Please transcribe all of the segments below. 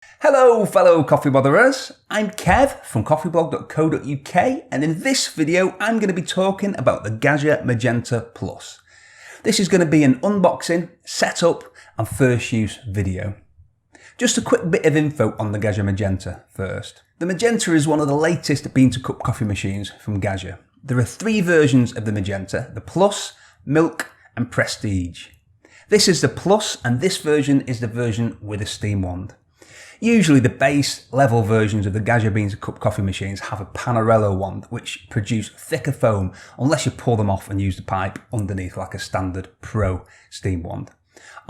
Hello fellow coffee botherers, I'm Kev from coffeeblog.co.uk and in this video I'm going to be talking about the Gaggia Magenta Plus. This is going to be an unboxing, setup and first use video. Just a quick bit of info on the Gaggia Magenta first. The Magenta is one of the latest bean-to-cup coffee machines from Gaggia. There are three versions of the Magenta, the Plus, Milk and Prestige. This is the Plus and this version is the version with a steam wand. Usually the base level versions of the Gaggia bean-to-cup coffee machines have a Panarello wand which produce thicker foam unless you pull them off and use the pipe underneath like a standard Pro steam wand.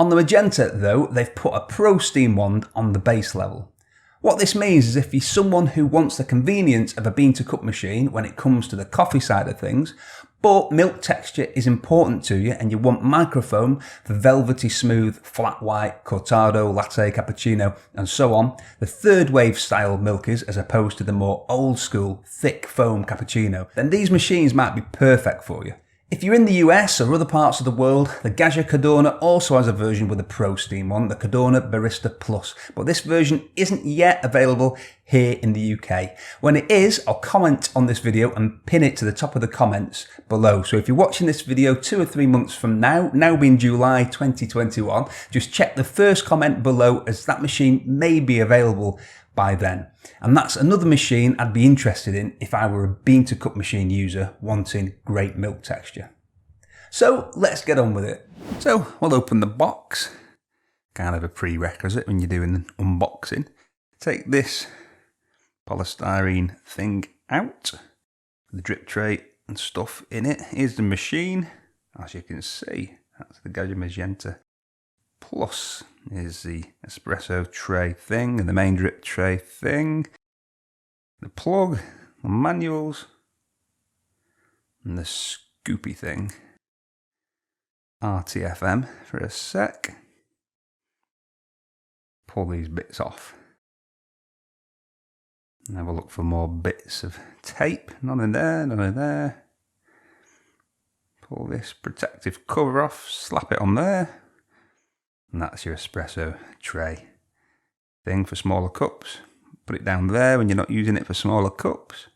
On the Magenta though, they've put a Pro steam wand on the base level. What this means is if you're someone who wants the convenience of a bean-to-cup machine when it comes to the coffee side of things, but milk texture is important to you and you want microfoam for velvety smooth, flat white, cortado, latte, cappuccino and so on, the third wave style milkers as opposed to the more old school, thick foam cappuccino, then these machines might be perfect for you. If you're in the US or other parts of the world, the Gaggia Cadorna also has a version with a Pro steam wand, the Cadorna Barista Plus, but this version isn't yet available here in the UK. When it is, I'll comment on this video and pin it to the top of the comments below. So if you're watching this video 2 or 3 months from now being July 2021, just check the first comment below as that machine may be available by then. And that's another machine I'd be interested in if I were a bean-to-cup machine user wanting great milk texture. So let's get on with it. So we'll open the box, kind of a prerequisite when you're doing an unboxing. Take this polystyrene thing out, the drip tray and stuff in it. Here's the machine, as you can see, that's the Gaggia Magenta Plus. Is the espresso tray thing and the main drip tray thing, the plug, the manuals, and the scoopy thing. RTFM for a sec. Pull these bits off. And have a look for more bits of tape. None in there, none in there. Pull this protective cover off, slap it on there. And that's your espresso tray thing for smaller cups. Put it down there when you're not using it for smaller cups.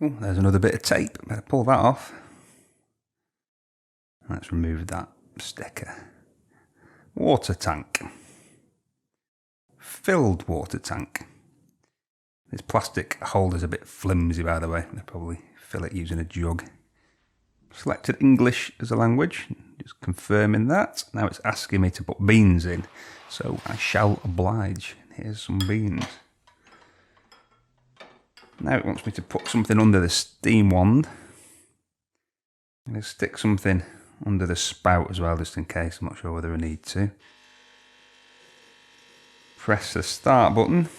Oh, there's another bit of tape. Better pull that off. Let's remove that sticker. Water tank. Filled water tank. This plastic holder's a bit flimsy, by the way. They'll probably fill it using a jug. Selected English as a language, just confirming that. Now it's asking me to put beans in, so I shall oblige. Here's some beans. Now it wants me to put something under the steam wand. I'm going to stick something under the spout as well, just in case. I'm not sure whether I need to. Press the start button.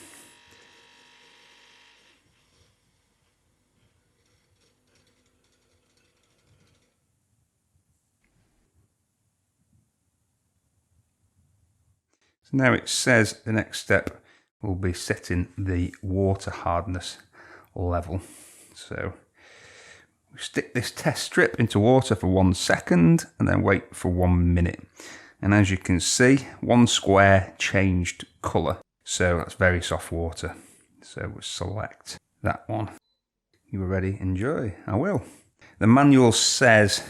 Now it says the next step will be setting the water hardness level. So we stick this test strip into water for 1 second and then wait for 1 minute. And as you can see, one square changed colour. So that's very soft water. So we'll select that one. You are ready? Enjoy. I will. The manual says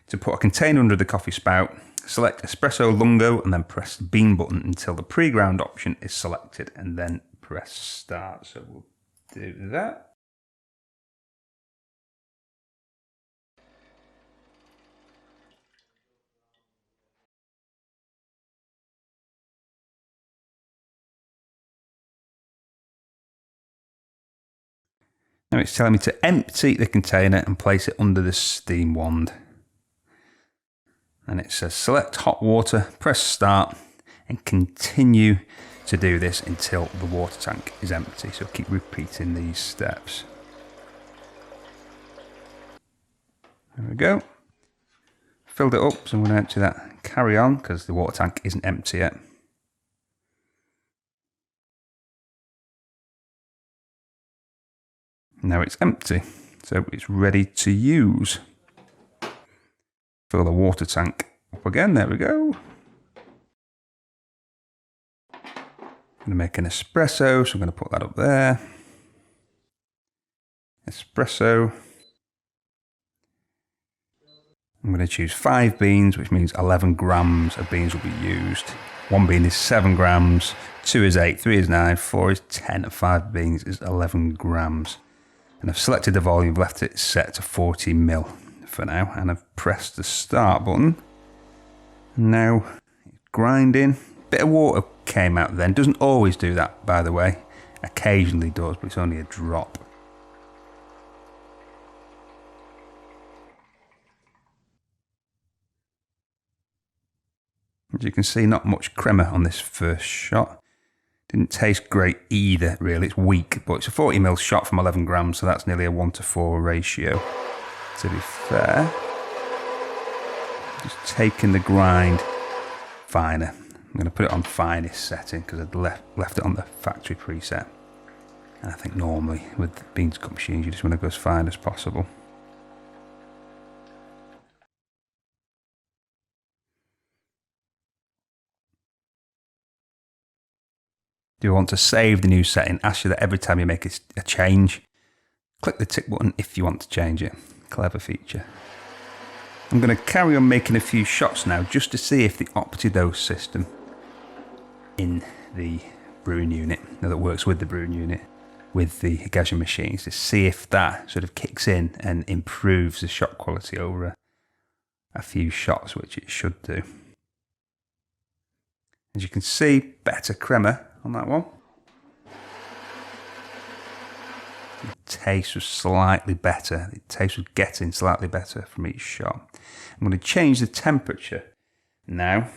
to put a container under the coffee spout. Select Espresso Lungo and then press the bean button until the pre-ground option is selected and then press start. So we'll do that. Now it's telling me to empty the container and place it under the steam wand. And it says select hot water, press start and continue to do this until the water tank is empty. So keep repeating these steps. There we go. Filled it up, so I'm going to empty that. Carry on because the water tank isn't empty yet. Now it's empty, so it's ready to use. Fill the water tank up again, there we go. I'm going to make an espresso, so I'm going to put that up there. Espresso. I'm going to choose 5 beans, which means 11 grams of beans will be used. 1 bean is 7 grams, 2 is 8, 3 is 9, 4 is 10, and 5 beans is 11 grams. And I've selected the volume, left it set to 40 mil for now, and I've pressed the start button. Now, grinding. Bit of water came out then. Doesn't always do that, by the way. Occasionally does, but it's only a drop. As you can see, not much crema on this first shot. Didn't taste great either, really. It's weak, but it's a 40 ml shot from 11 grams, so that's nearly a 1:4 ratio. To be fair, just taking the grind finer. I'm going to put it on finest setting because I'd left it on the factory preset. And I think normally with bean to cup machines, you just want to go as fine as possible. Do you want to save the new setting? Ask you that every time you make a change. Click the tick button if you want to change it. Clever feature. I'm going to carry on making a few shots now just to see if the optidose system in the brewing unit, that works with the brewing unit, with the Gaggia machines, to see if that sort of kicks in and improves the shot quality over a few shots, which it should do. As you can see, better crema on that one. The taste was slightly better. The taste was getting slightly better from each shot. I'm going to change the temperature now.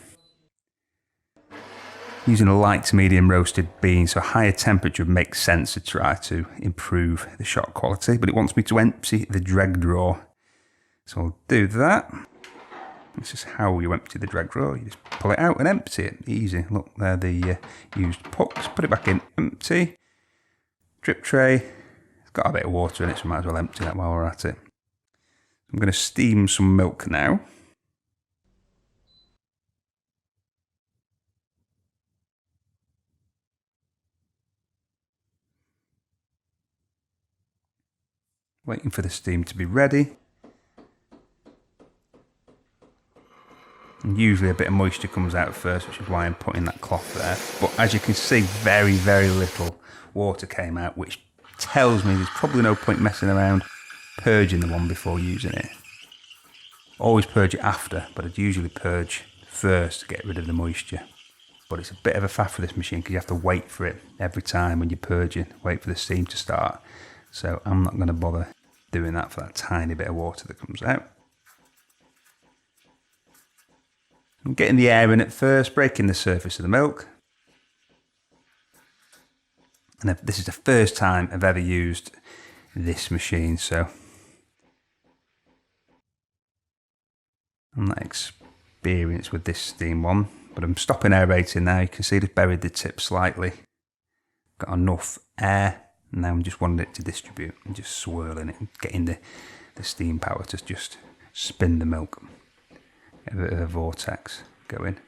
Using a light to medium roasted bean, so a higher temperature makes sense to try to improve the shot quality, but it wants me to empty the dreg drawer. So I'll do that. This is how you empty the dreg drawer. You just pull it out and empty it. Easy. Look, there the used pucks. Put it back in. Empty. Drip tray. It's got a bit of water in it, so I might as well empty that while we're at it. I'm going to steam some milk now. Waiting for the steam to be ready. And usually a bit of moisture comes out first, which is why I'm putting that cloth there. But as you can see, very, very little water came out, which tells me there's probably no point messing around purging the one before using it. Always purge it after, but I'd usually purge first to get rid of the moisture. But it's a bit of a faff for this machine because you have to wait for it every time when you're purging, wait for the steam to start. So I'm not going to bother doing that for that tiny bit of water that comes out. I'm getting the air in at first, breaking the surface of the milk. And this is the first time I've ever used this machine, so I'm not experienced with this steam one, but I'm stopping aerating now. You can see it's buried the tip slightly. Got enough air. Now I'm just wanting it to distribute and just swirling it and getting the steam power to just spin the milk. Get a bit of a vortex going.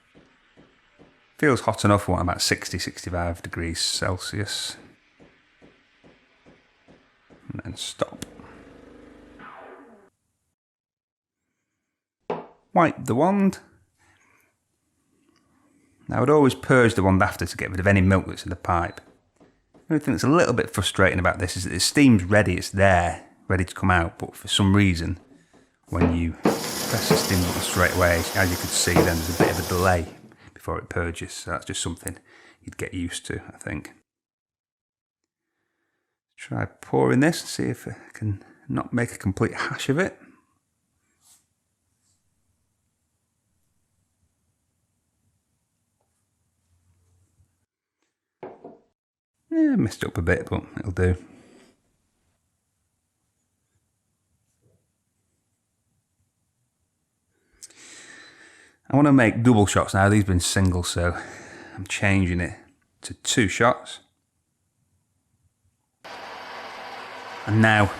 Feels hot enough, what, about 60-65 degrees Celsius. And then stop. Wipe the wand. Now I would always purge the wand after to get rid of any milk that's in the pipe. The only thing that's a little bit frustrating about this is that the steam's ready, it's there, ready to come out, but for some reason, when you press the steam button straight away, as you can see, then there's a bit of a delay before it purges, so that's just something you'd get used to, I think. Try pouring this and see if I can not make a complete hash of it. Yeah, messed up a bit, but it'll do. I want to make double shots now. These have been single, so I'm changing it to 2 shots. And now,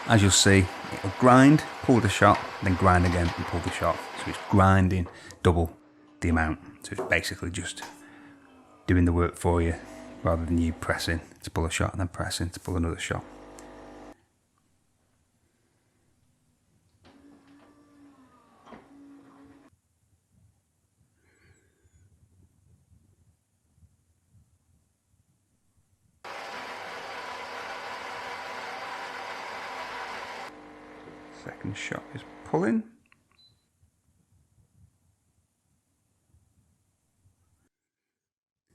as you'll see, it'll grind, pull the shot, then grind again and pull the shot. So it's grinding double the amount. So it's basically just doing the work for you rather than you pressing to pull a shot and then pressing to pull another shot. Second shot is pulling.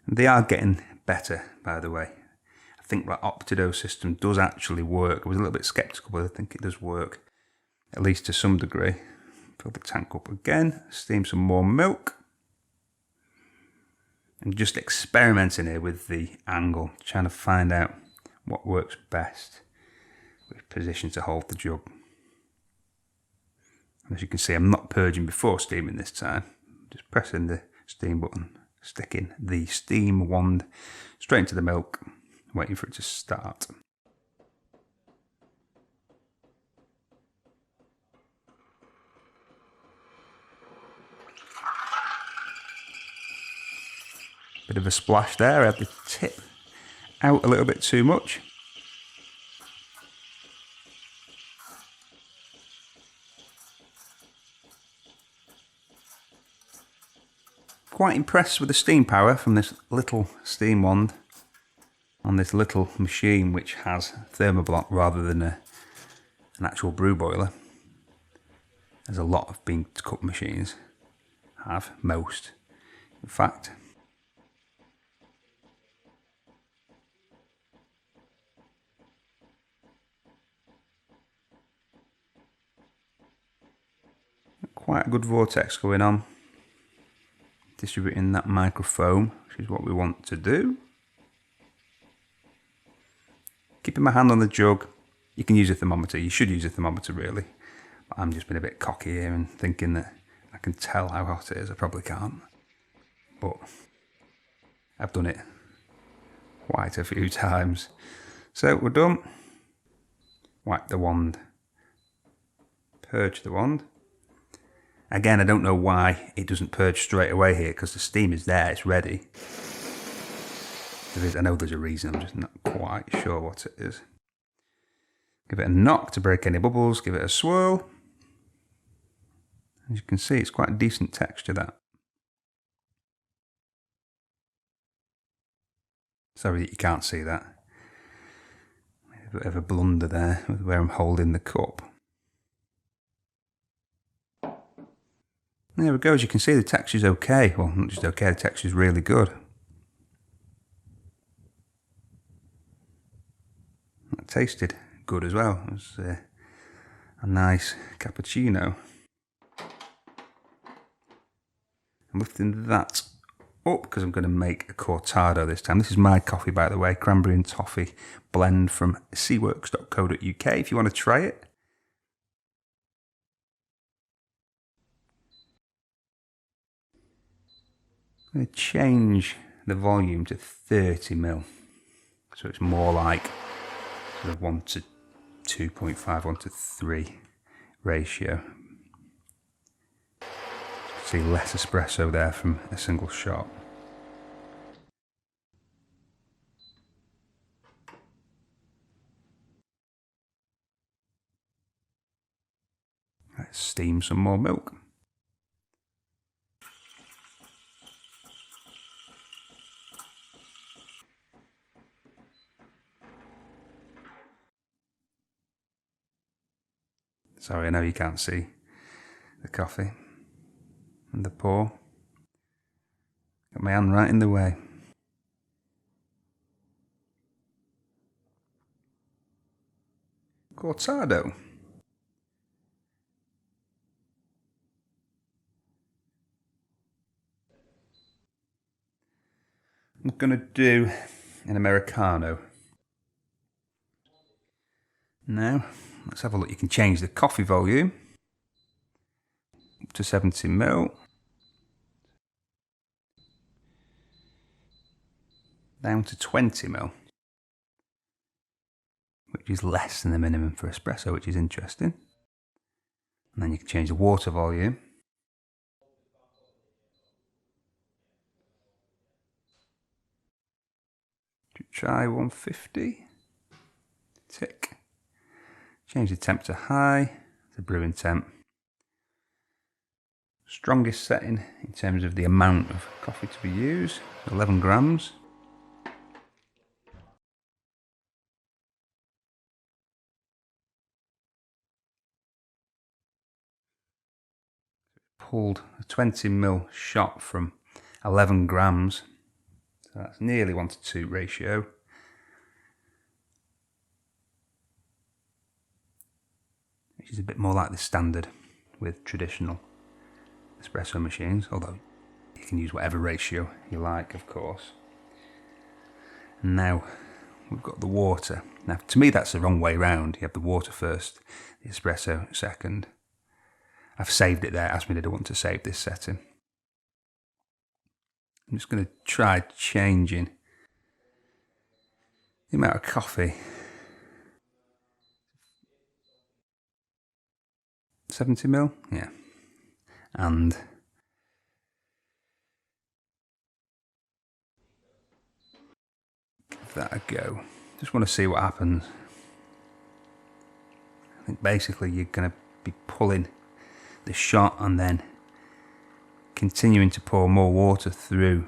They are getting better, by the way. I think that Optido system does actually work. I was a little bit sceptical, but I think it does work, at least to some degree. Fill the tank up again, steam some more milk. And just experimenting here with the angle, trying to find out what works best with position to hold the jug. As you can see, I'm not purging before steaming this time. Just pressing the steam button, sticking the steam wand straight into the milk, waiting for it to start. Bit of a splash there, I had the tip out a little bit too much. Quite impressed with the steam power from this little steam wand on this little machine, which has thermoblock rather than an actual brew boiler, as a lot of bean to cup machines have, most in fact. Quite a good vortex going on. Distributing that microfoam, which is what we want to do. Keeping my hand on the jug. You can use a thermometer. You should use a thermometer, really. But I'm just being a bit cocky here and thinking that I can tell how hot it is. I probably can't. But I've done it quite a few times. So we're done. Wipe the wand. Purge the wand. Again, I don't know why it doesn't purge straight away here, because the steam is there, it's ready. I know there's a reason, I'm just not quite sure what it is. Give it a knock to break any bubbles, give it a swirl. As you can see, it's quite a decent texture, that. Sorry that you can't see that. A bit of a blunder there with where I'm holding the cup. There we go, as you can see the texture's okay. Well, not just okay, the texture's really good. That tasted good as well. It was a nice cappuccino. I'm lifting that up because I'm going to make a cortado this time. This is my coffee, by the way, cranberry and toffee blend from seaworks.co.uk if you want to try it. I'm going to change the volume to 30 ml, so it's more like sort of 1 to 2.5, 1 to 3 ratio. See less espresso there from a single shot. Let's steam some more milk. Sorry, I know you can't see the coffee and the pour. Got my hand right in the way. Cortado. I'm going to do an Americano. Now, let's have a look. You can change the coffee volume up to 70 ml. Down to 20 ml. Which is less than the minimum for espresso, which is interesting. And then you can change the water volume. Try 150. Tick. Change the temp to high, the brewing temp. Strongest setting in terms of the amount of coffee to be used, 11 grams. Pulled a 20ml shot from 11 grams, so that's nearly 1:2 ratio. Which is a bit more like the standard with traditional espresso machines, although you can use whatever ratio you like, of course. And now we've got the water. Now, to me, that's the wrong way round. You have the water first, the espresso second. I've saved it there. It asked me, did I want to save this setting? I'm just going to try changing the amount of coffee. 70ml? Yeah. And give that a go. Just want to see what happens. I think basically you're going to be pulling the shot and then continuing to pour more water through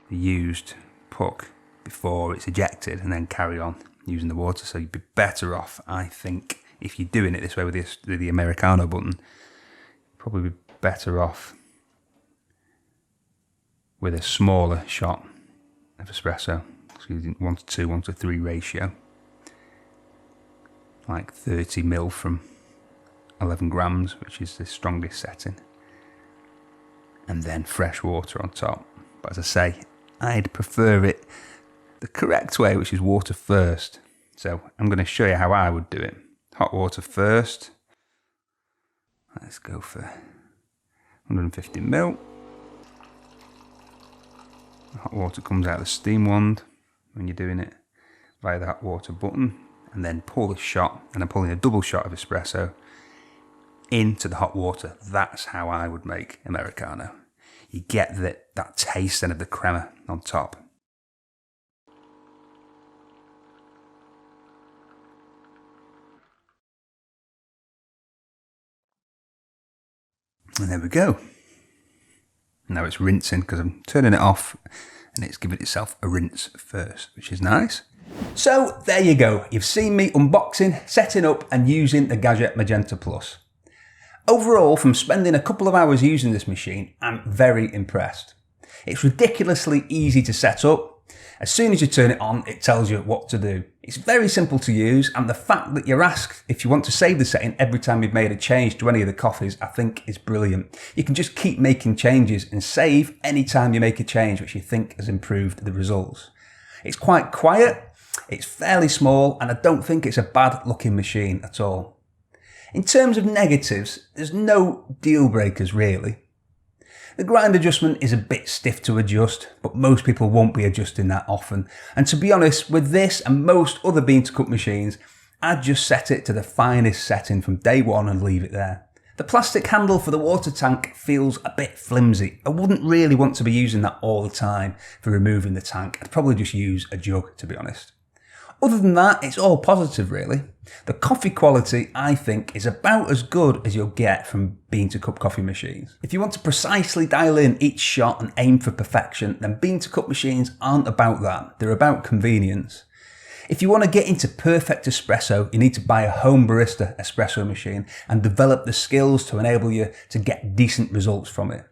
the used puck before it's ejected, and then carry on using the water. So you'd be better off, I think, if you're doing it this way with the Americano button, probably be better off with a smaller shot of espresso, using 1:2, 1:3 ratio, like 30ml from 11 grams, which is the strongest setting, and then fresh water on top. But as I say, I'd prefer it the correct way, which is water first. So I'm going to show you how I would do it. Hot water first. Let's go for 150ml. Hot water comes out of the steam wand when you're doing it via the hot water button, and then pull the shot, and I'm pulling a double shot of espresso into the hot water. That's how I would make Americano. You get that taste then of the crema on top. And there we go. Now it's rinsing because I'm turning it off, and it's giving itself a rinse first, which is nice. So there you go. You've seen me unboxing, setting up and using the Gaggia Magenta Plus. Overall, from spending a couple of hours using this machine, I'm very impressed. It's ridiculously easy to set up. As soon as you turn it on, it tells you what to do. It's very simple to use, and the fact that you're asked if you want to save the setting every time you've made a change to any of the coffees, I think is brilliant. You can just keep making changes and save any time you make a change which you think has improved the results. It's quite quiet, it's fairly small, and I don't think it's a bad looking machine at all. In terms of negatives, there's no deal breakers really. The grind adjustment is a bit stiff to adjust, but most people won't be adjusting that often. And to be honest, with this and most other bean to cup machines, I'd just set it to the finest setting from day one and leave it there. The plastic handle for the water tank feels a bit flimsy. I wouldn't really want to be using that all the time for removing the tank. I'd probably just use a jug, to be honest. Other than that, it's all positive really. The coffee quality, I think, is about as good as you'll get from bean to cup coffee machines. If you want to precisely dial in each shot and aim for perfection, then bean to cup machines aren't about that. They're about convenience. If you want to get into perfect espresso, you need to buy a home barista espresso machine and develop the skills to enable you to get decent results from it.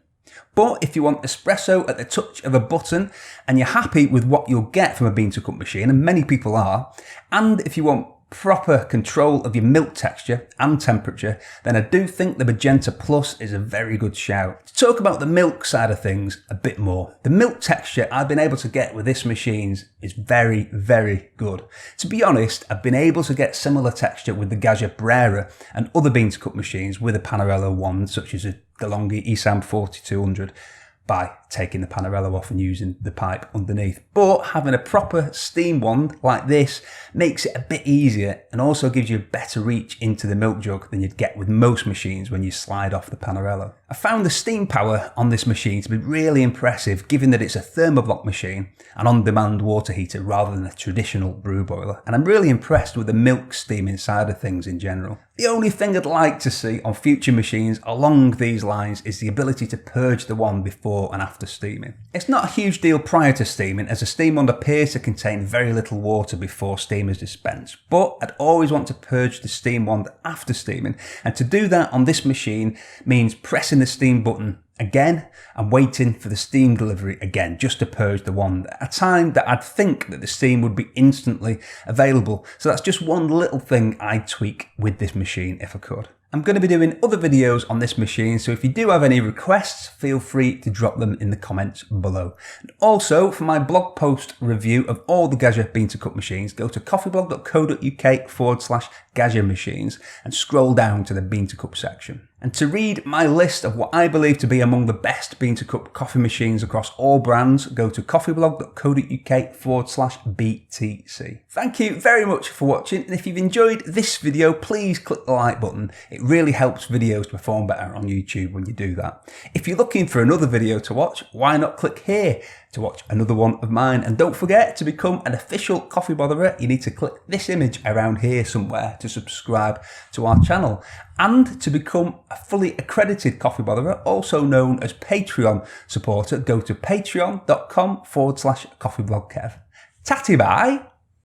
But if you want espresso at the touch of a button and you're happy with what you'll get from a bean to cup machine, and many people are, and if you want proper control of your milk texture and temperature, then I do think the Magenta Plus is a very good shout. To talk about the milk side of things a bit more, the milk texture I've been able to get with this machine is very, very good. To be honest, I've been able to get similar texture with the Gaggia Brera and other bean to cup machines with a Panarello wand, such as a DeLonghi ESAM 4200 by taking the panarello off and using the pipe underneath. But having a proper steam wand like this makes it a bit easier and also gives you a better reach into the milk jug than you'd get with most machines when you slide off the panarello. I found the steam power on this machine to be really impressive, given that it's a thermoblock machine, an on-demand water heater rather than a traditional brew boiler, and I'm really impressed with the milk steaming side of things in general. The only thing I'd like to see on future machines along these lines is the ability to purge the wand before and after steaming. It's not a huge deal prior to steaming, as a steam wand appears to contain very little water before steam is dispensed, but I'd always want to purge the steam wand after steaming, and to do that on this machine means pressing the steam button again and waiting for the steam delivery again just to purge the wand at a time that I'd think that the steam would be instantly available. So that's just one little thing I'd tweak with this machine if I could. I'm going to be doing other videos on this machine, so if you do have any requests, feel free to drop them in the comments below. And also, for my blog post review of all the Gaggia bean-to-cup machines, go to coffeeblog.co.uk/Gaggia machines and scroll down to the bean-to-cup section. And to read my list of what I believe to be among the best bean-to-cup coffee machines across all brands, go to coffeeblog.co.uk/BTC. Thank you very much for watching, and if you've enjoyed this video, please click the like button. It really helps videos perform better on YouTube when you do that. If you're looking for another video to watch, why not click here to watch another one of mine? And don't forget, to become an official coffee botherer, you need to click this image around here somewhere to subscribe to our channel. And to become a fully accredited coffee botherer, also known as Patreon supporter, go to patreon.com/coffeeblogkev. Tatty Bye.